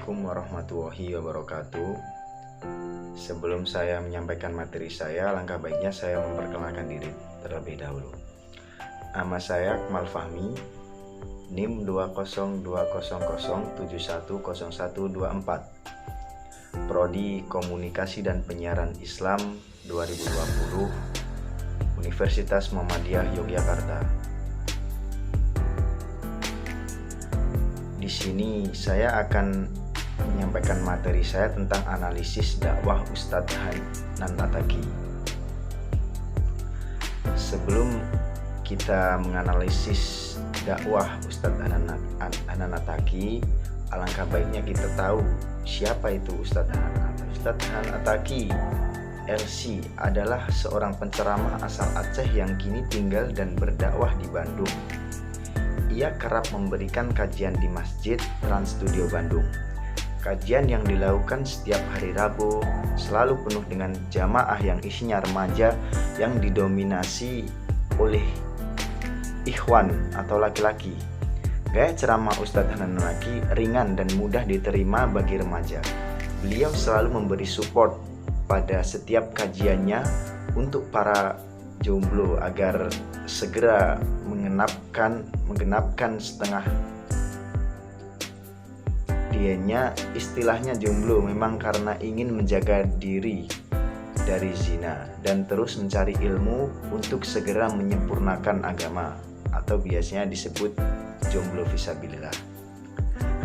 Assalamualaikum warahmatullahi wabarakatuh. Sebelum saya menyampaikan materi saya, langkah baiknya saya memperkenalkan diri terlebih dahulu. Nama saya Akmal Fahmi, NIM 20200710124, Prodi Komunikasi dan Penyiaran Islam 2020, Universitas Muhammadiyah Yogyakarta. Di sini saya akan menyampaikan materi saya tentang analisis dakwah Ustadz Hanan Attaqi. Sebelum kita menganalisis dakwah Ustadz Hanan Attaqi, alangkah baiknya kita tahu siapa itu Ustadz Hanan Attaqi. Ustadz Hanan Attaqi LC adalah seorang penceramah asal Aceh yang kini tinggal dan berdakwah di Bandung. Ia kerap memberikan kajian di Masjid Trans Studio Bandung. Kajian yang dilakukan setiap hari Rabu selalu penuh dengan jamaah yang isinya remaja yang didominasi oleh ikhwan atau laki-laki. Gaya ceramah Ustadz Hanan Attaqi ringan dan mudah diterima bagi remaja. Beliau selalu memberi support pada setiap kajiannya untuk para jomblo agar segera menggenapkan setengah dianya. Istilahnya jomblo memang karena ingin menjaga diri dari zina dan terus mencari ilmu untuk segera menyempurnakan agama, atau biasanya disebut jomblo fisabilillah.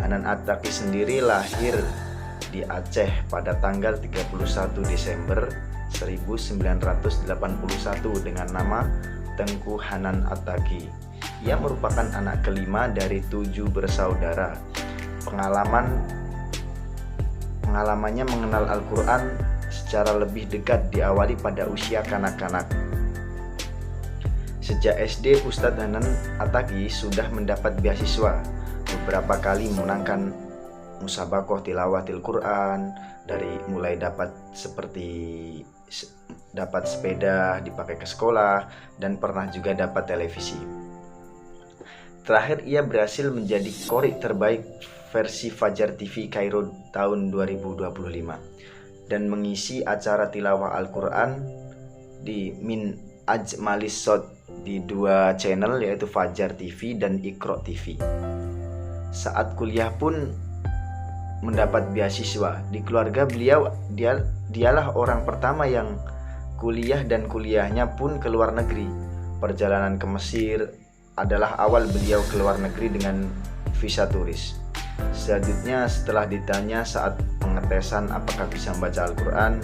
Hanan Attaqi sendiri lahir di Aceh pada tanggal 31 Desember 1981 dengan nama Tengku Hanan Attaqi. Ia merupakan anak kelima dari 7 bersaudara. Pengalamannya mengenal Al-Quran secara lebih dekat diawali pada usia kanak-kanak. Sejak SD, Ustadz Hanan Attaqi sudah mendapat beasiswa, beberapa kali memenangkan musabaqah tilawatil Quran, dari mulai dapat sepeda dipakai ke sekolah, dan pernah juga dapat televisi. Terakhir ia berhasil menjadi qori terbaik versi Fajar TV Kairo tahun 2025 dan mengisi acara tilawah Al-Quran di Min Ajmalis Shot di 2 channel, yaitu Fajar TV dan Iqra TV. Saat kuliah pun mendapat beasiswa. Di keluarga beliau dialah orang pertama yang kuliah dan kuliahnya pun ke luar negeri. Perjalanan ke Mesir adalah awal beliau ke luar negeri dengan visa turis. Selanjutnya setelah ditanya saat pengetesan apakah bisa membaca Al-Quran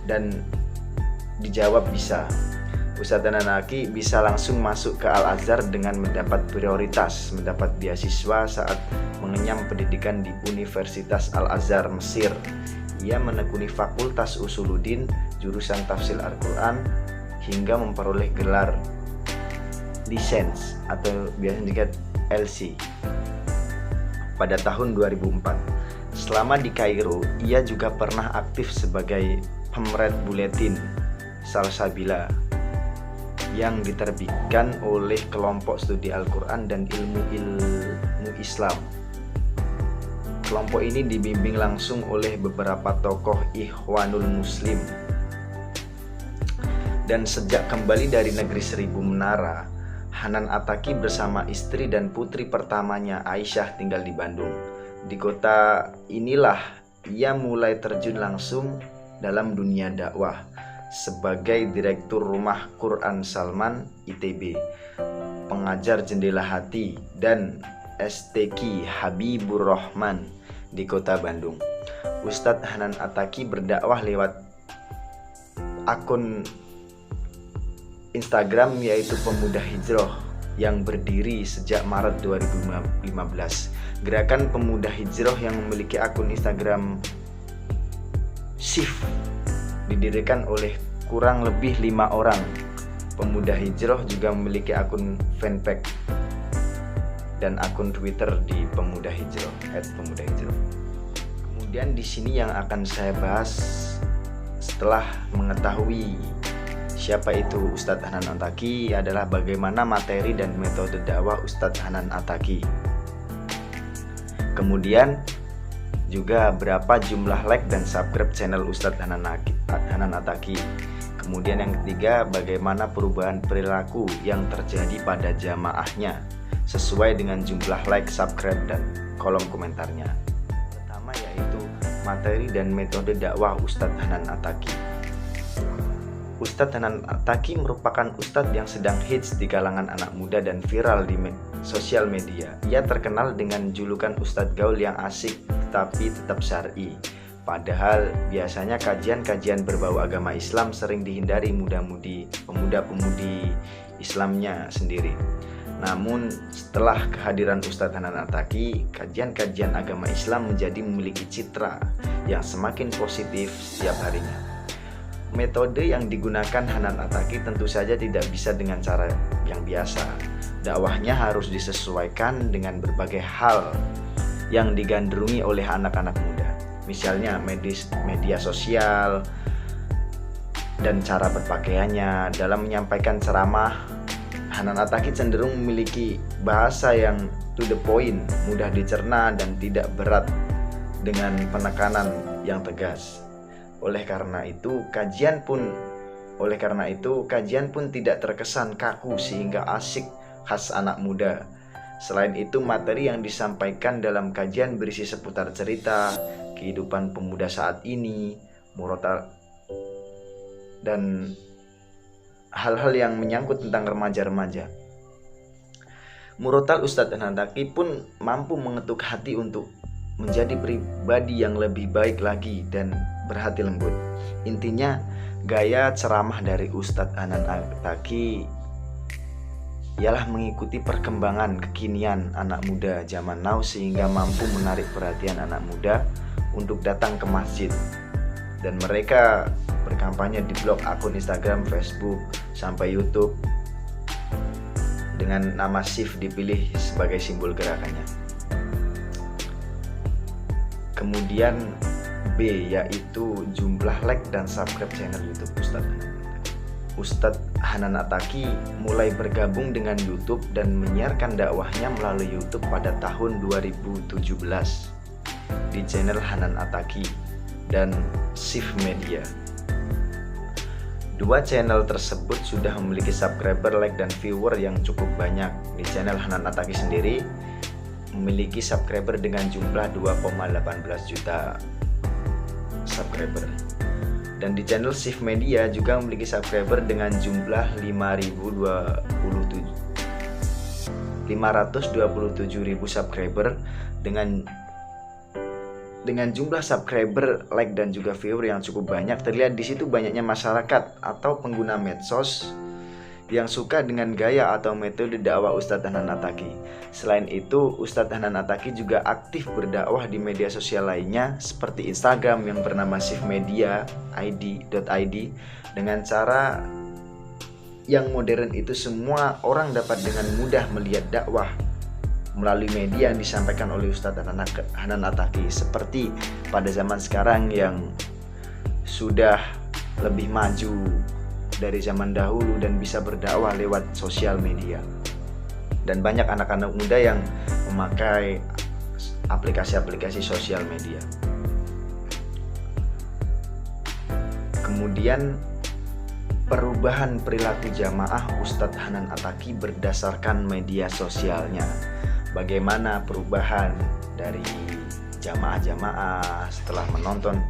dan dijawab bisa, Ustadz Hanan Attaqi bisa langsung masuk ke Al-Azhar dengan mendapat prioritas mendapat beasiswa saat mengenyam pendidikan di Universitas Al-Azhar Mesir. Ia menekuni Fakultas Usuluddin jurusan Tafsir Al-Quran hingga memperoleh gelar lisens atau biasanya juga LC pada tahun 2004. Selama di Kairo, ia juga pernah aktif sebagai pemret buletin Salsabila yang diterbitkan oleh kelompok studi Al-Quran dan ilmu Islam. Kelompok ini dibimbing langsung oleh beberapa tokoh Ikhwanul Muslim. Dan sejak kembali dari negeri Seribu Menara, Hanan Attaqi bersama istri dan putri pertamanya Aisyah tinggal di Bandung. Di kota inilah ia mulai terjun langsung dalam dunia dakwah sebagai Direktur Rumah Quran Salman ITB, pengajar Jendela Hati, dan STQ Habibur Rahman di kota Bandung. Ustadz Hanan Attaqi berdakwah lewat akun Instagram yaitu Pemuda Hijrah yang berdiri sejak Maret 2015. Gerakan Pemuda Hijrah yang memiliki akun Instagram SIF didirikan oleh kurang lebih 5 orang. Pemuda Hijrah juga memiliki akun fanpage dan akun Twitter di Pemuda Hijrah @pemuda-hijrah. Kemudian di sini yang akan saya bahas setelah mengetahui siapa itu Ustadz Hanan Attaqi adalah bagaimana materi dan metode dakwah Ustadz Hanan Attaqi. Kemudian Juga berapa jumlah like dan subscribe channel Ustadz Hanan Attaqi. Kemudian yang ketiga, bagaimana perubahan perilaku yang terjadi pada jamaahnya sesuai dengan jumlah like, subscribe, dan kolom komentarnya. Pertama yaitu materi dan metode dakwah Ustadz Hanan Attaqi. Ustadz Hanan Attaqi merupakan ustadz yang sedang hits di kalangan anak muda dan viral di sosial media. Ia terkenal dengan julukan ustadz gaul yang asik tapi tetap syar'i. Padahal biasanya kajian-kajian berbau agama Islam sering dihindari pemuda-pemudi Islamnya sendiri. Namun setelah kehadiran Ustadz Hanan Attaqi, kajian-kajian agama Islam memiliki citra yang semakin positif setiap harinya. Metode yang digunakan Hanan Attaqi tentu saja tidak bisa dengan cara yang biasa. Dakwahnya harus disesuaikan dengan berbagai hal yang digandrungi oleh anak-anak muda. Misalnya media sosial dan cara berpakaiannya. Dalam menyampaikan ceramah, Hanan Attaqi cenderung memiliki bahasa yang to the point, mudah dicerna dan tidak berat dengan penekanan yang tegas. Oleh karena itu, kajian pun tidak terkesan kaku sehingga asik khas anak muda. Selain itu, materi yang disampaikan dalam kajian berisi seputar cerita kehidupan pemuda saat ini, murotal, dan hal-hal yang menyangkut tentang remaja-remaja. Murotal Ustadz Hanan Attaqi pun mampu mengetuk hati untuk menjadi pribadi yang lebih baik lagi dan berhati lembut. Intinya, gaya ceramah dari Ustadz Hanan Attaqi ialah mengikuti perkembangan kekinian anak muda zaman now sehingga mampu menarik perhatian anak muda untuk datang ke masjid, dan mereka berkampanye di blog, akun Instagram, Facebook, sampai YouTube dengan nama SIF dipilih sebagai simbol gerakannya. Kemudian B, yaitu jumlah like dan subscribe channel YouTube Ustadz Hanan Attaqi mulai bergabung dengan YouTube dan menyiarkan dakwahnya melalui YouTube pada tahun 2017 di channel Hanan Attaqi dan SIF Media. Dua channel tersebut sudah memiliki subscriber, like, dan viewer yang cukup banyak. Di channel Hanan Attaqi sendiri memiliki subscriber dengan jumlah 2,18 juta subscriber. Dan di channel SIF Media juga memiliki subscriber dengan jumlah 527.000 subscriber dengan jumlah subscriber, like, dan juga viewer yang cukup banyak. Terlihat di situ banyaknya masyarakat atau pengguna medsos yang suka dengan gaya atau metode dakwah Ustadz Hanan Attaqi. Selain itu, Ustadz Hanan Attaqi juga aktif berdakwah di media sosial lainnya seperti Instagram yang bernama sifmedia.id. Dengan cara yang modern itu, semua orang dapat dengan mudah melihat dakwah melalui media yang disampaikan oleh Ustadz Hanan Attaqi, seperti pada zaman sekarang yang sudah lebih maju dari zaman dahulu dan bisa berdakwah lewat sosial media. Dan banyak anak-anak muda yang memakai aplikasi-aplikasi sosial media. Kemudian perubahan perilaku jamaah Ustadz Hanan Attaqi berdasarkan media sosialnya. Bagaimana perubahan dari jamaah-jamaah setelah menonton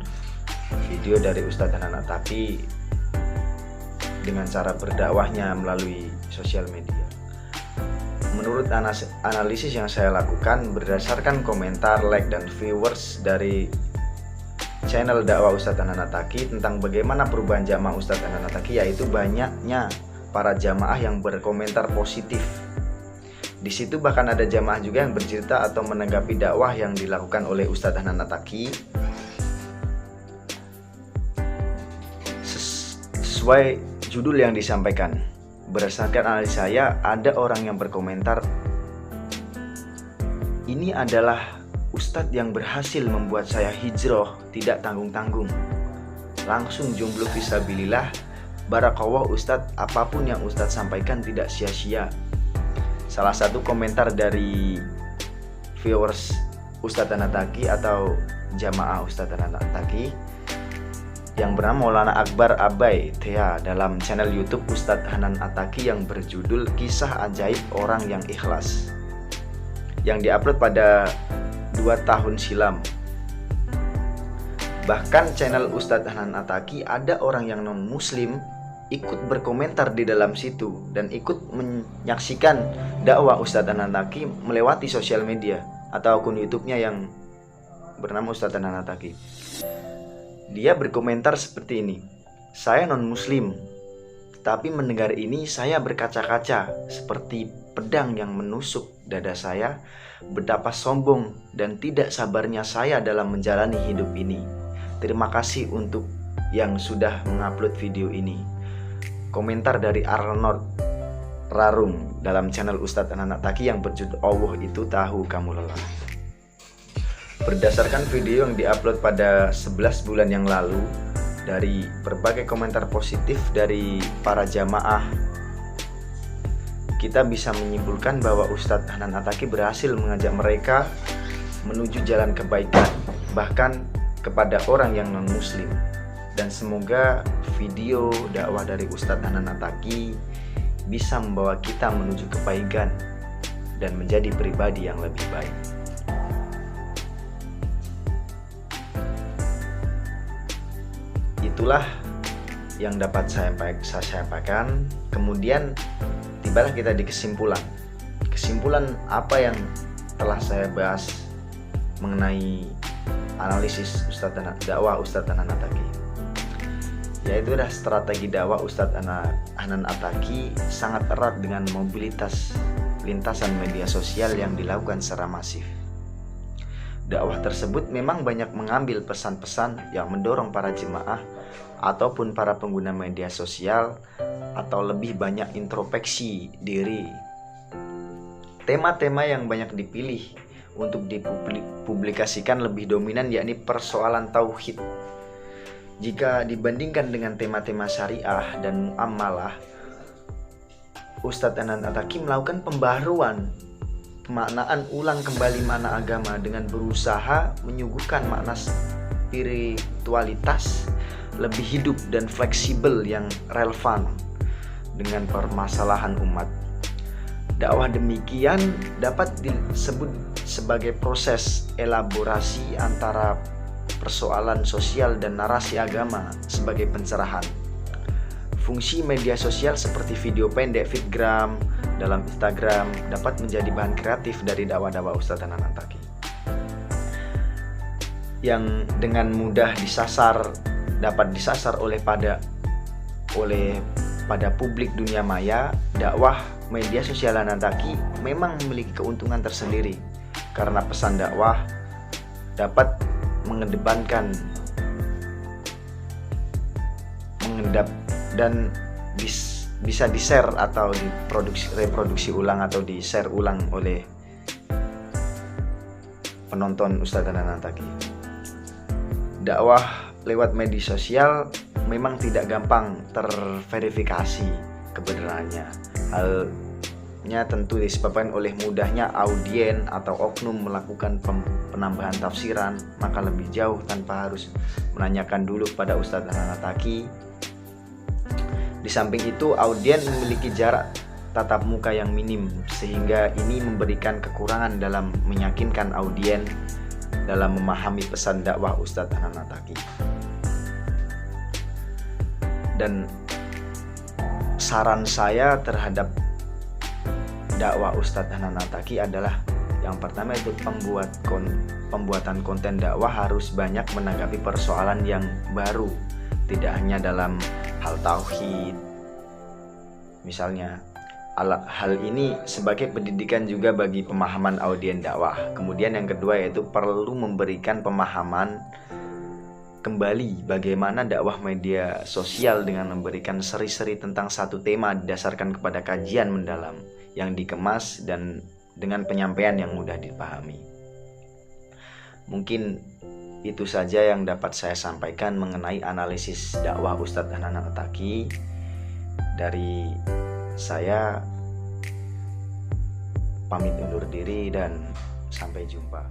video dari Ustadz Hanan Attaqi dengan cara berdakwahnya melalui sosial media. Menurut analisis yang saya lakukan berdasarkan komentar, like, dan viewers dari channel dakwah Ustadz Hanan Attaqi tentang bagaimana perubahan jamaah Ustadz Hanan Attaqi, yaitu banyaknya para jamaah yang berkomentar positif. Di situ bahkan ada jamaah juga yang bercerita atau menanggapi dakwah yang dilakukan oleh Ustadz Hanan Attaqi. Sesuai judul yang disampaikan, berdasarkan analis saya, ada orang yang berkomentar, "Ini adalah Ustadz yang berhasil membuat saya hijrah tidak tanggung-tanggung. Langsung jomblo fisabilillah. Barakallah Ustadz, apapun yang Ustadz sampaikan tidak sia-sia." Salah satu komentar dari viewers Ustadz Hanan Attaqi atau Jamaah Ustadz Hanan Attaqi yang bernama Maulana Akbar Abai Thea dalam channel YouTube Ustadz Hanan Attaqi yang berjudul Kisah Ajaib Orang yang Ikhlas, yang diupload pada 2 tahun silam. Bahkan channel Ustadz Hanan Attaqi ada orang yang non muslim ikut berkomentar di dalam situ dan ikut menyaksikan dakwah Ustadz Hanan Attaqi melewati sosial media atau akun YouTube-nya yang bernama Ustadz Hanan Attaqi. Dia berkomentar seperti ini: "Saya non muslim, tapi mendengar ini saya berkaca-kaca seperti pedang yang menusuk dada saya. Betapa sombong dan tidak sabarnya saya dalam menjalani hidup ini. Terima kasih untuk yang sudah mengupload video ini." Komentar dari Arnold Rarum dalam channel Ustadz Hanan Attaqi yang berjudul Allah Itu Tahu Kamu Lelah. Berdasarkan video yang diupload pada 11 bulan yang lalu, dari berbagai komentar positif dari para jamaah, kita bisa menyimpulkan bahwa Ustadz Hanan Attaqi berhasil mengajak mereka menuju jalan kebaikan, bahkan kepada orang yang non-muslim. Dan semoga video dakwah dari Ustadz Hanan Attaqi bisa membawa kita menuju kebaikan dan menjadi pribadi yang lebih baik. Itulah yang dapat saya sampaikan. Kemudian tibalah kita di kesimpulan. Kesimpulan apa yang telah saya bahas mengenai analisis dakwah Ustadz Hanan Attaqi, yaitu adalah strategi dakwah Ustadz Hanan Attaqi sangat erat dengan mobilitas lintasan media sosial yang dilakukan secara masif. Dakwah tersebut memang banyak mengambil pesan-pesan yang mendorong para jemaah ataupun para pengguna media sosial atau lebih banyak introspeksi diri. Tema-tema yang banyak dipilih untuk dipublikasikan lebih dominan yakni persoalan tauhid. Jika dibandingkan dengan tema-tema syariah dan muamalah, Ustadz Hanan Attaqi melakukan pembaharuan, pemaknaan ulang kembali makna agama dengan berusaha menyuguhkan makna spiritualitas lebih hidup dan fleksibel yang relevan dengan permasalahan umat. Dakwah demikian dapat disebut sebagai proses elaborasi antara persoalan sosial dan narasi agama sebagai pencerahan. Fungsi media sosial seperti video pendek, fitgram dalam Instagram dapat menjadi bahan kreatif dari dakwah-dakwah Ustadz Hanan Attaqi yang dengan mudah dapat disasar oleh pada publik dunia maya. Dakwah media sosial Hanan Attaqi memang memiliki keuntungan tersendiri karena pesan dakwah dapat mengedepankan dan bisa di-share atau reproduksi ulang atau di-share ulang oleh penonton Ustadz Hanan Attaqi. Dakwah lewat media sosial memang tidak gampang terverifikasi kebenarannya. Halnya tentu disebabkan oleh mudahnya audien atau oknum melakukan penambahan tafsiran, maka lebih jauh tanpa harus menanyakan dulu kepada Ustadz Hanan Attaqi. Di samping itu, audien memiliki jarak tatap muka yang minim, sehingga ini memberikan kekurangan dalam meyakinkan audien dalam memahami pesan dakwah Ustadz Hanan Attaqi. Dan saran saya terhadap dakwah Ustadz Hanan Attaqi adalah yang pertama itu pembuatan konten dakwah harus banyak menanggapi persoalan yang baru, tidak hanya dalam hal tauhid. Misalnya, hal ini sebagai pendidikan juga bagi pemahaman audien dakwah. Kemudian yang kedua yaitu perlu memberikan pemahaman kembali bagaimana dakwah media sosial dengan memberikan seri-seri tentang satu tema didasarkan kepada kajian mendalam yang dikemas dan dengan penyampaian yang mudah dipahami. Mungkin itu saja yang dapat saya sampaikan mengenai analisis dakwah Ustadz Hanan Attaqi. Dari saya pamit undur diri dan sampai jumpa.